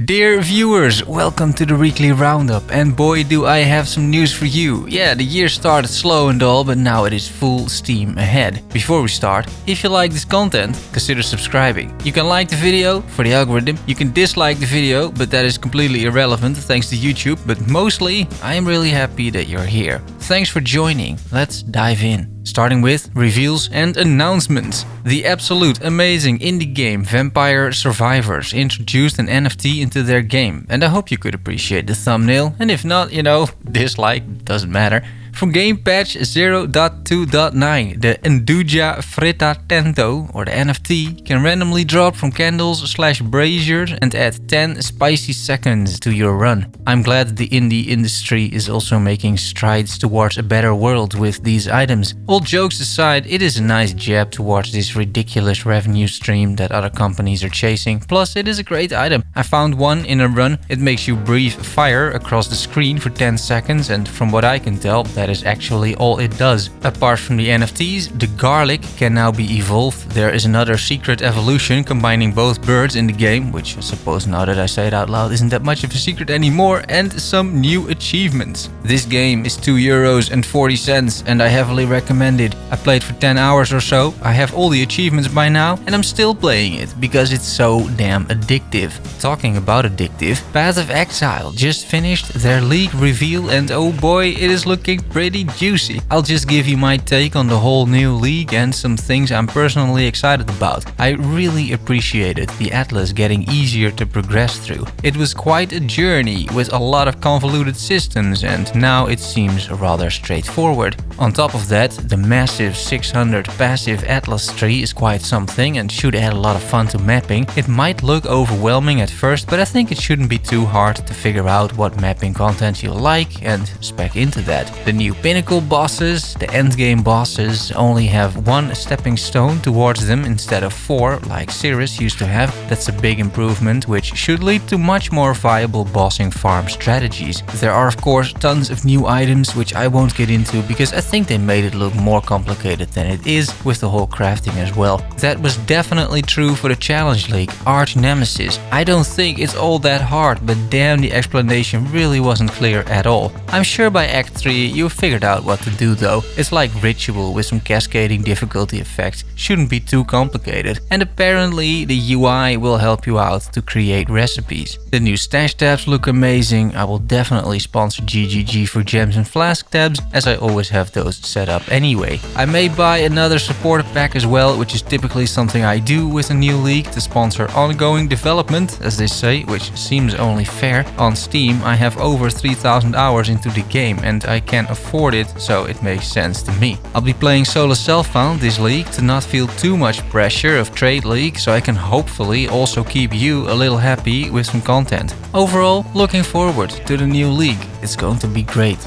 Dear viewers, welcome to the weekly roundup, and boy do I have some news for you. Yeah, the year started slow and all, but now it is full steam ahead. Before we start, if you like this content, consider subscribing. You can like the video for the algorithm, you can dislike the video, but that is completely irrelevant thanks to YouTube, but mostly I am really happy that you're here. Thanks for joining, let's dive in. Starting with reveals and announcements. The absolute amazing indie game Vampire Survivors introduced an NFT into their game, and I hope you could appreciate the thumbnail, and if not, dislike, doesn't matter. From game patch 0.2.9, the Enduja Fritta Tento, or the NFT, can randomly drop from candles/braziers and add 10 spicy seconds to your run. I'm glad that the indie industry is also making strides towards a better world with these items. All jokes aside, it is a nice jab towards this ridiculous revenue stream that other companies are chasing, plus it is a great item. I found one in a run. It makes you breathe fire across the screen for 10 seconds, and from what I can tell, that is actually all it does. Apart from the NFTs, the garlic can now be evolved. There is another secret evolution combining both birds in the game, which I suppose now that I say it out loud isn't that much of a secret anymore, and some new achievements. This game is €2.40 and I heavily recommend it. I played for 10 hours or so, I have all the achievements by now, and I'm still playing it because it's so damn addictive. Talking about addictive, Path of Exile just finished their league reveal, and oh boy, it is looking pretty juicy. I'll just give you my take on the whole new league and some things I'm personally excited about. I really appreciated the Atlas getting easier to progress through. It was quite a journey with a lot of convoluted systems, and now it seems rather straightforward. On top of that, the massive 600 passive Atlas tree is quite something and should add a lot of fun to mapping. It might look overwhelming at first, but I think it shouldn't be too hard to figure out what mapping content you like and spec into that. The new pinnacle bosses, the endgame bosses, only have one stepping stone towards them instead of 4 like Cirrus used to have. That's a big improvement, which should lead to much more viable bossing farm strategies. There are of course tons of new items which I won't get into because I think they made it look more complicated than it is with the whole crafting as well. That was definitely true for the Challenge League Arch Nemesis. I don't think it's all that hard, but damn, the explanation really wasn't clear at all. I'm sure by Act 3 you figured out what to do though. It's like Ritual with some cascading difficulty effects. Shouldn't be too complicated. And apparently the UI will help you out to create recipes. The new stash tabs look amazing. I will definitely sponsor GGG for gems and flask tabs, as I always have those set up anyway. I may buy another supporter pack as well, which is typically something I do with a new league to sponsor ongoing development, as they say, which seems only fair. On Steam I have over 3,000 hours into the game and I can't afford it, so it makes sense to me. I'll be playing solo self-found this league to not feel too much pressure of trade league, so I can hopefully also keep you a little happy with some content. Overall, looking forward to the new league. It's going to be great.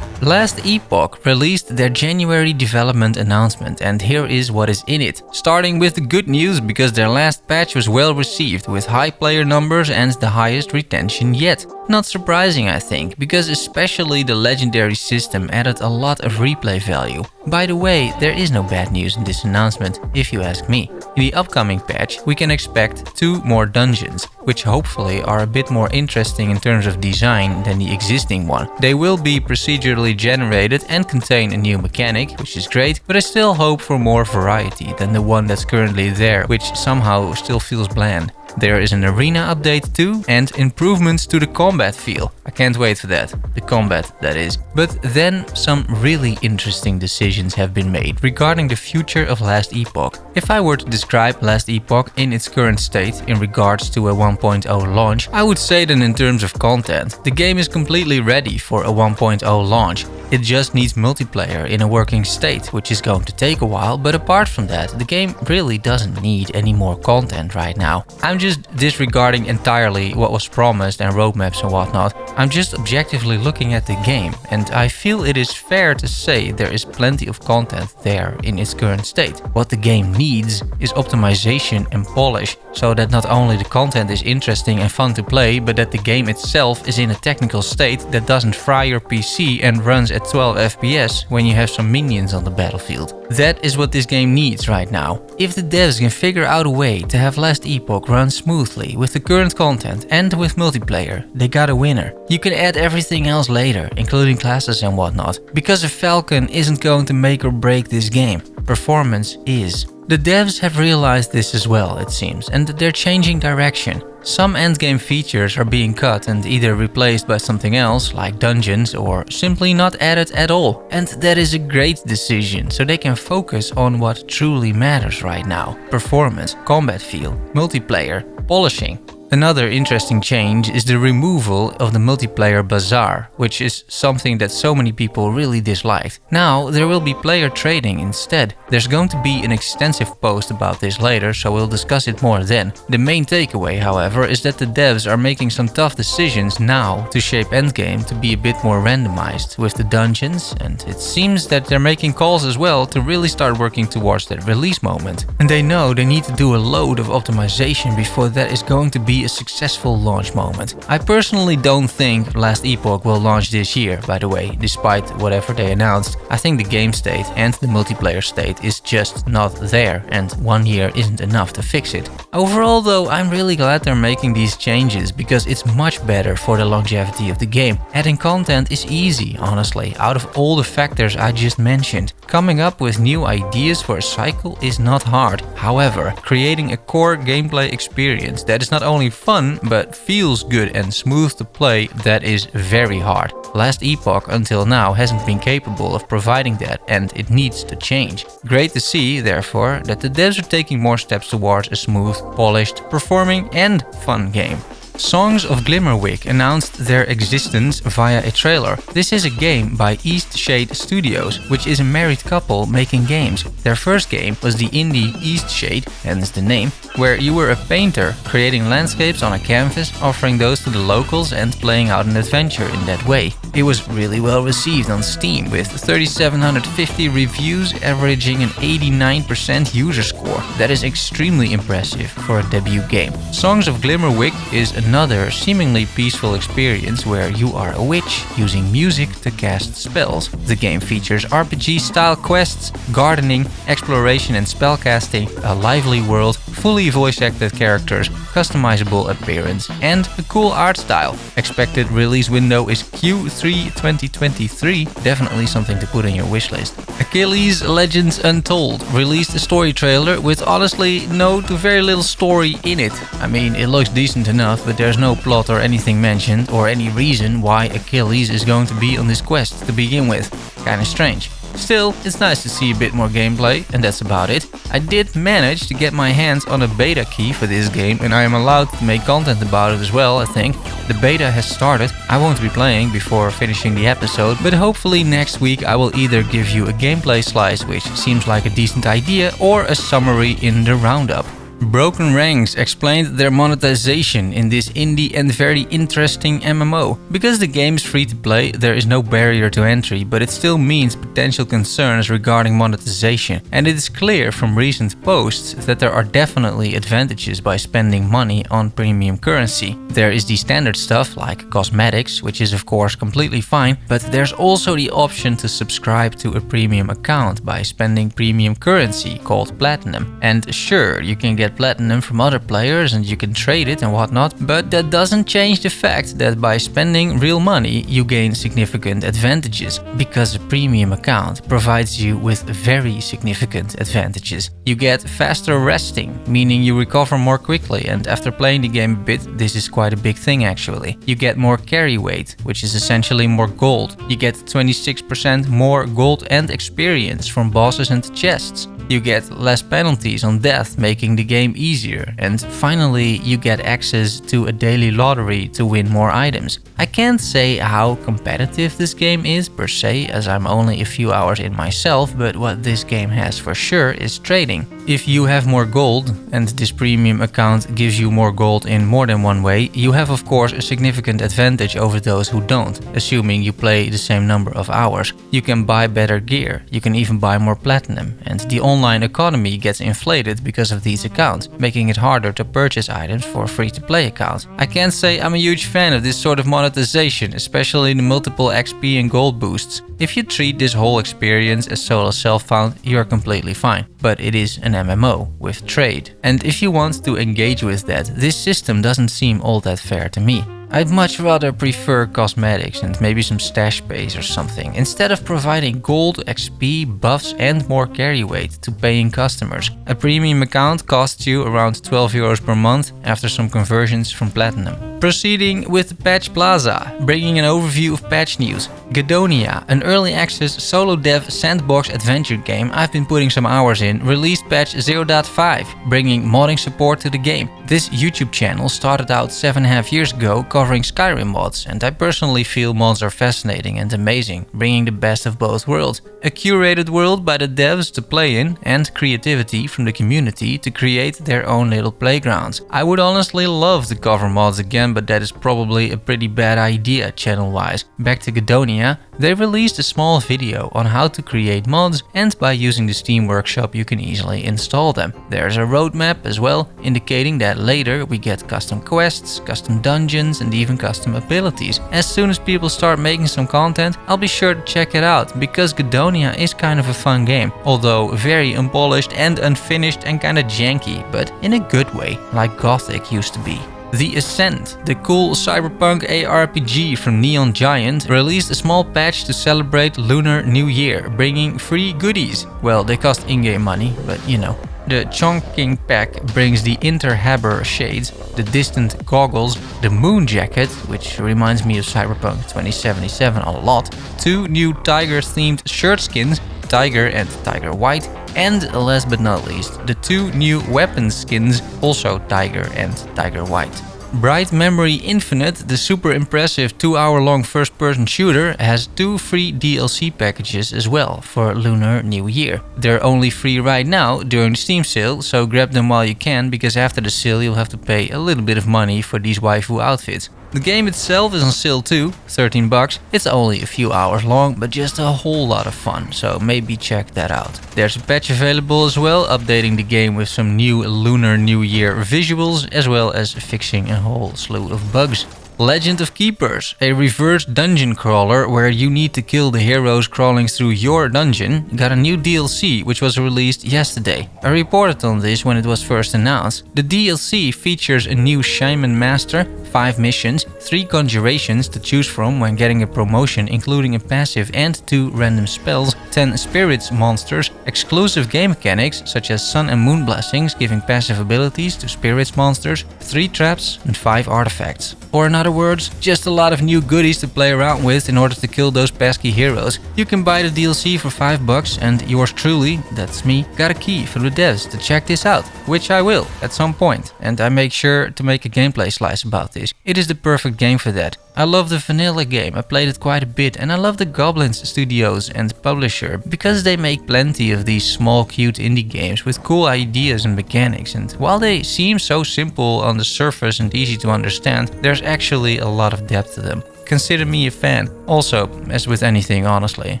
Last Epoch released their January development announcement, and here is what is in it. Starting with the good news, because their last patch was well received with high player numbers and the highest retention yet. Not surprising, I think, because especially the legendary system added a lot of replay value. By the way, there is no bad news in this announcement, if you ask me. In the upcoming patch, we can expect 2 more dungeons, which hopefully are a bit more interesting in terms of design than the existing one. They will be procedurally generated and contain a new mechanic, which is great, but I still hope for more variety than the one that's currently there, which somehow still feels bland. There is an arena update too, and improvements to the combat feel. I can't wait for that. The combat, that is. But then some really interesting decisions have been made regarding the future of Last Epoch. If I were to describe Last Epoch in its current state in regards to a 1.0 launch, I would say that in terms of content, the game is completely ready for a 1.0 launch. It just needs multiplayer in a working state, which is going to take a while, but apart from that, the game really doesn't need any more content right now. I'm just disregarding entirely what was promised and roadmaps and whatnot. I'm just objectively looking at the game, and I feel it is fair to say there is plenty of content there in its current state. What the game needs is optimization and polish, so that not only the content is interesting and fun to play, but that the game itself is in a technical state that doesn't fry your PC and runs at 12 FPS when you have some minions on the battlefield. That is what this game needs right now. If the devs can figure out a way to have Last Epoch run smoothly with the current content and with multiplayer, they got a winner. You can add everything else later, including classes and whatnot, because a Falcon isn't going to make or break this game. Performance is. The devs have realized this as well, it seems, and they're changing direction. Some endgame features are being cut and either replaced by something else, like dungeons, or simply not added at all. And that is a great decision, so they can focus on what truly matters right now. Performance, combat feel, multiplayer, polishing. Another interesting change is the removal of the multiplayer bazaar, which is something that so many people really disliked. Now there will be player trading instead. There's going to be an extensive post about this later, so we'll discuss it more then. The main takeaway, however, is that the devs are making some tough decisions now to shape endgame to be a bit more randomized with the dungeons, and it seems that they're making calls as well to really start working towards that release moment. And they know they need to do a load of optimization before that is going to be a successful launch moment. I personally don't think Last Epoch will launch this year, by the way, despite whatever they announced. I think the game state and the multiplayer state is just not there, and 1 year isn't enough to fix it. Overall though, I'm really glad they're making these changes because it's much better for the longevity of the game. Adding content is easy, honestly, out of all the factors I just mentioned. Coming up with new ideas for a cycle is not hard. However, creating a core gameplay experience that is not only fun but feels good and smooth to play, that is very hard. Last Epoch until now hasn't been capable of providing that, and it needs to change. Great to see, therefore, that the devs are taking more steps towards a smooth, polished, performing and fun game. Songs of Glimmerwick announced their existence via a trailer. This is a game by East Shade Studios, which is a married couple making games. Their first game was the indie East Shade, hence the name, where you were a painter creating landscapes on a canvas, offering those to the locals and playing out an adventure in that way. It was really well received on Steam with 3,750 reviews, averaging an 89% user score. That is extremely impressive for a debut game. Songs of Glimmerwick is another seemingly peaceful experience where you are a witch using music to cast spells. The game features RPG-style quests, gardening, exploration and spellcasting, a lively world, fully voice-acted characters, customizable appearance, and a cool art style. Expected release window is Q3 2023, definitely something to put on your wishlist. Achilles Legends Untold released a story trailer with honestly no to very little story in it. I mean, it looks decent enough, but there's no plot or anything mentioned or any reason why Achilles is going to be on this quest to begin with. Kinda strange. Still, it's nice to see a bit more gameplay, and that's about it. I did manage to get my hands on a beta key for this game, and I am allowed to make content about it as well, I think. The beta has started. I won't be playing before finishing the episode, but hopefully next week I will either give you a gameplay slice, which seems like a decent idea, or a summary in the roundup. Broken Ranks explained their monetization in this indie and very interesting MMO. Because the game is free to play, there is no barrier to entry, but it still means potential concerns regarding monetization. And it is clear from recent posts that there are definitely advantages by spending money on premium currency. There is the standard stuff like cosmetics, which is of course completely fine, but there's also the option to subscribe to a premium account by spending premium currency called Platinum. And sure, you can get Platinum from other players and you can trade it and whatnot, but that doesn't change the fact that by spending real money you gain significant advantages, because a premium account provides you with very significant advantages. You get faster resting, meaning you recover more quickly, and after playing the game a bit, this is quite a big thing actually. You get more carry weight, which is essentially more gold. You get 26% more gold and experience from bosses and chests. You get less penalties on death, making the game easier. And finally, you get access to a daily lottery to win more items. I can't say how competitive this game is per se, as I'm only a few hours in myself, but what this game has for sure is trading. If you have more gold, and this premium account gives you more gold in more than one way, you have of course a significant advantage over those who don't, assuming you play the same number of hours. You can buy better gear, you can even buy more platinum, and the online economy gets inflated because of these accounts, making it harder to purchase items for free-to-play accounts. I can't say I'm a huge fan of this sort of monetization, especially the multiple XP and gold boosts. If you treat this whole experience as solo self-found, you're completely fine. But it is an MMO with trade. And if you want to engage with that, this system doesn't seem all that fair to me. I'd much rather prefer cosmetics and maybe some stash space or something, instead of providing gold, XP, buffs and more carry weight to paying customers. A premium account costs you around 12 euros per month after some conversions from platinum. Proceeding with Patch Plaza, bringing an overview of patch news. Gedonia, an early access solo dev sandbox adventure game I've been putting some hours in, released patch 0.5, bringing modding support to the game. This YouTube channel started out 7.5 years ago covering Skyrim mods, and I personally feel mods are fascinating and amazing, bringing the best of both worlds. A curated world by the devs to play in, and creativity from the community to create their own little playgrounds. I would honestly love to cover mods again, but that is probably a pretty bad idea channel-wise. Back to Gedonia, they released a small video on how to create mods, and by using the Steam Workshop you can easily install them. There's a roadmap as well, indicating that later we get custom quests, custom dungeons and even custom abilities. As soon as people start making some content, I'll be sure to check it out, because Gedonia is kind of a fun game, although very unpolished and unfinished and kinda janky, but in a good way, like Gothic used to be. The Ascent, the cool cyberpunk ARPG from Neon Giant, released a small patch to celebrate Lunar New Year, bringing free goodies. Well, they cost in-game money, but you know. The Chongqing pack brings the Interhabber shades, the Distant goggles, the Moon jacket, which reminds me of Cyberpunk 2077 a lot, 2 new tiger-themed shirt skins, Tiger and Tiger White, and last but not least, the 2 new weapon skins, also Tiger and Tiger White. Bright Memory Infinite, the super impressive 2-hour-long first-person shooter, has 2 free DLC packages as well for Lunar New Year. They're only free right now during the Steam sale, so grab them while you can, because after the sale you'll have to pay a little bit of money for these waifu outfits. The game itself is on sale too, 13 bucks. It's only a few hours long, but just a whole lot of fun, so maybe check that out. There's a patch available as well, updating the game with some new Lunar New Year visuals, as well as fixing a whole slew of bugs. Legend of Keepers, a reverse dungeon crawler where you need to kill the heroes crawling through your dungeon, got a new DLC which was released yesterday. I reported on this when it was first announced. The DLC features a new Shaman Master, 5 missions, 3 conjurations to choose from when getting a promotion including a passive and 2 random spells, 10 spirits monsters, exclusive game mechanics such as sun and moon blessings giving passive abilities to spirits monsters, 3 traps and 5 artifacts. Or in other words, just a lot of new goodies to play around with in order to kill those pesky heroes. You can buy the DLC for 5 bucks and yours truly, that's me, got a key from the devs to check this out, which I will at some point, and I make sure to make a gameplay slice about this. It is the perfect game for that. I love the vanilla game, I played it quite a bit, and I love the Goblins Studios and publisher because they make plenty of these small cute indie games with cool ideas and mechanics, and while they seem so simple on the surface and easy to understand, there's actually a lot of depth to them. Consider me a fan. Also, as with anything honestly,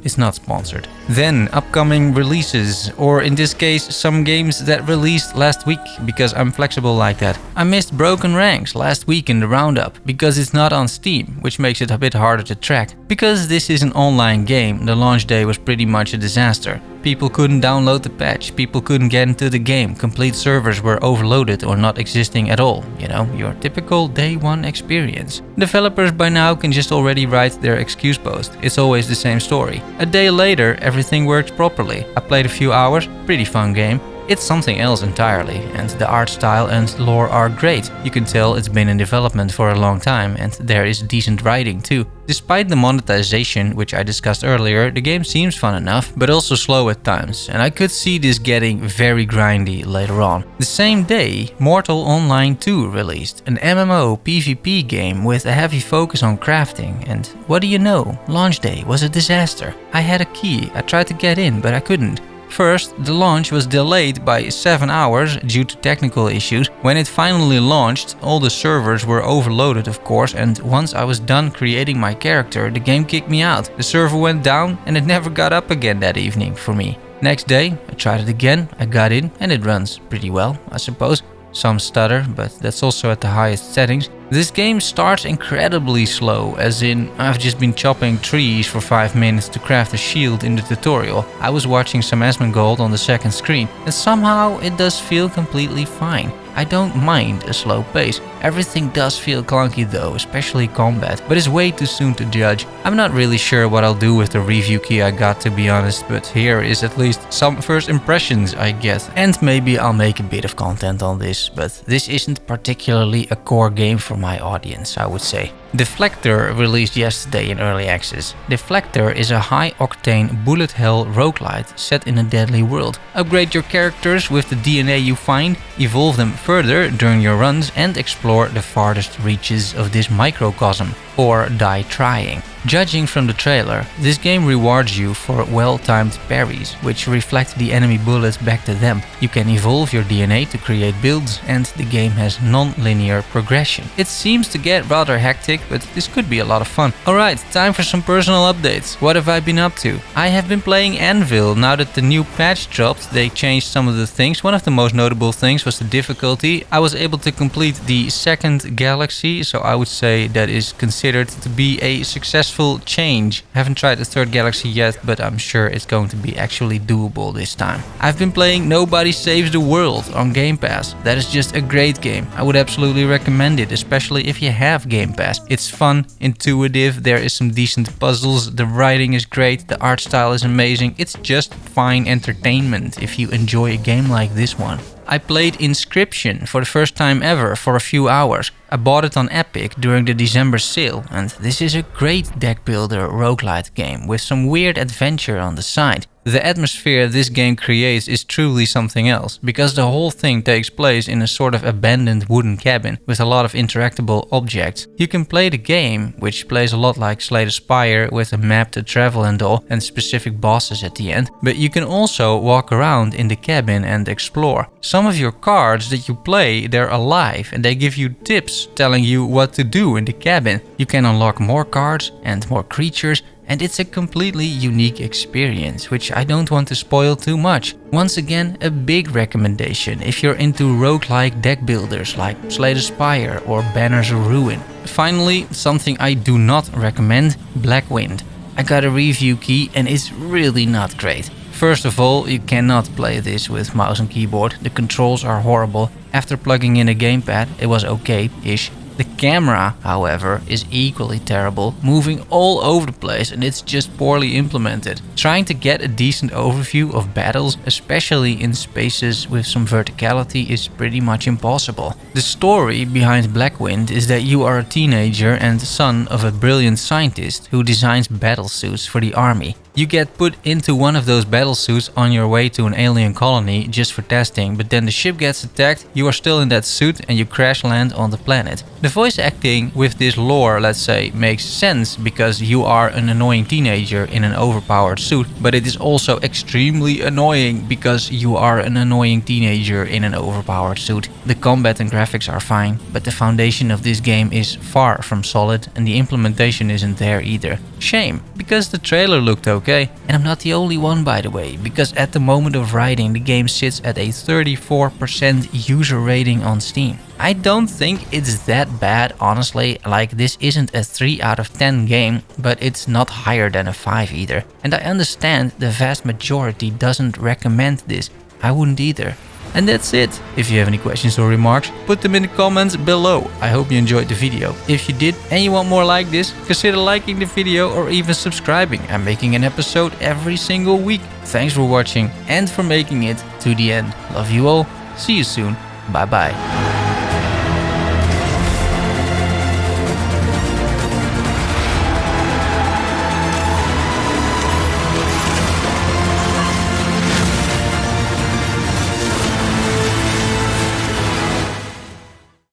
it's not sponsored. Then, upcoming releases, or in this case some games that released last week, because I'm flexible like that. I missed Broken Ranks last week in the roundup, because it's not on Steam, which makes it a bit harder to track. Because this is an online game, the launch day was pretty much a disaster. People couldn't download the patch, people couldn't get into the game, complete servers were overloaded or not existing at all. You know, your typical day one experience. Developers by now can just already write their excuse post. It's always the same story. A day later, everything worked properly. I played a few hours, pretty fun game. It's something else entirely, and the art style and lore are great. You can tell it's been in development for a long time, and there is decent writing too. Despite the monetization, which I discussed earlier, the game seems fun enough, but also slow at times, and I could see this getting very grindy later on. The same day, Mortal Online 2 released, an MMO PvP game with a heavy focus on crafting, and what do you know, launch day was a disaster. I had a key, I tried to get in, but I couldn't. First, the launch was delayed by 7 hours due to technical issues. When it finally launched, all the servers were overloaded of course, and once I was done creating my character, the game kicked me out. The server went down and it never got up again that evening for me. Next day, I tried it again, I got in and it runs pretty well, I suppose. Some stutter, but that's also at the highest settings. This game starts incredibly slow, as in I've just been chopping trees for 5 minutes to craft a shield in the tutorial. I was watching some Asmongold on the second screen, and somehow it does feel completely fine. I don't mind a slow pace. Everything does feel clunky though, especially combat, but it's way too soon to judge. I'm not really sure what I'll do with the review key I got, to be honest, but here is at least some first impressions I get. And maybe I'll make a bit of content on this, but this isn't particularly a core game for my audience, I would say. Deflector released yesterday in early access. Deflector is a high-octane bullet hell roguelite set in a deadly world. Upgrade your characters with the DNA you find, evolve them further during your runs, and explore the farthest reaches of this microcosm, or die trying. Judging from the trailer, this game rewards you for well-timed parries, which reflect the enemy bullets back to them. You can evolve your DNA to create builds, and the game has non-linear progression. It seems to get rather hectic, but this could be a lot of fun. Alright, time for some personal updates. What have I been up to? I have been playing ANVIL. Now that the new patch dropped, they changed some of the things. One of the most notable things was the difficulty. I was able to complete the second galaxy, so I would say that is considered to be a successful change. I haven't tried the third galaxy yet, but I'm sure it's going to be actually doable this time. I've been playing Nobody Saves the World on Game Pass. That is just a great game. I would absolutely recommend it, especially if you have Game Pass. It's fun, intuitive, there is some decent puzzles, the writing is great, the art style is amazing. It's just fine entertainment if you enjoy a game like this one. I played Inscryption for the first time ever for a few hours. I bought it on Epoch during the December sale, and this is a great deck builder roguelite game with some weird adventure on the side. The atmosphere this game creates is truly something else, because the whole thing takes place in a sort of abandoned wooden cabin with a lot of interactable objects. You can play the game, which plays a lot like Slay the Spire with a map to travel and all, and specific bosses at the end, but you can also walk around in the cabin and explore. Some of your cards that you play, they're alive and they give you tips telling you what to do in the cabin. You can unlock more cards and more creatures, and it's a completely unique experience, which I don't want to spoil too much. Once again, a big recommendation if you're into roguelike deck builders like Slay the Spire or Banners of Ruin. Finally, something I do not recommend, Blackwind. I got a review key and it's really not great. First of all, you cannot play this with mouse and keyboard, the controls are horrible. After plugging in a gamepad, it was okay-ish. The camera, however, is equally terrible, moving all over the place, and it's just poorly implemented. Trying to get a decent overview of battles, especially in spaces with some verticality, is pretty much impossible. The story behind Blackwind is that you are a teenager and son of a brilliant scientist who designs battlesuits for the army. You get put into one of those battlesuits on your way to an alien colony just for testing, but then the ship gets attacked, you are still in that suit and you crash land on the planet. The voice acting with this lore, let's say, makes sense because you are an annoying teenager in an overpowered suit, but it is also extremely annoying because you are an annoying teenager in an overpowered suit. The combat and graphics are fine, but the foundation of this game is far from solid and the implementation isn't there either. Shame, because the trailer looked okay. And I'm not the only one, by the way, because at the moment of writing the game sits at a 34% user rating on Steam. I don't think it's that bad, honestly. Like, this isn't a 3 out of 10 game, but it's not higher than a 5 either. And I understand the vast majority doesn't recommend this. I wouldn't either. And that's it. If you have any questions or remarks, put them in the comments below. I hope you enjoyed the video. If you did and you want more like this, consider liking the video or even subscribing. I'm making an episode every single week. Thanks for watching and for making it to the end. Love you all. See you soon. Bye bye.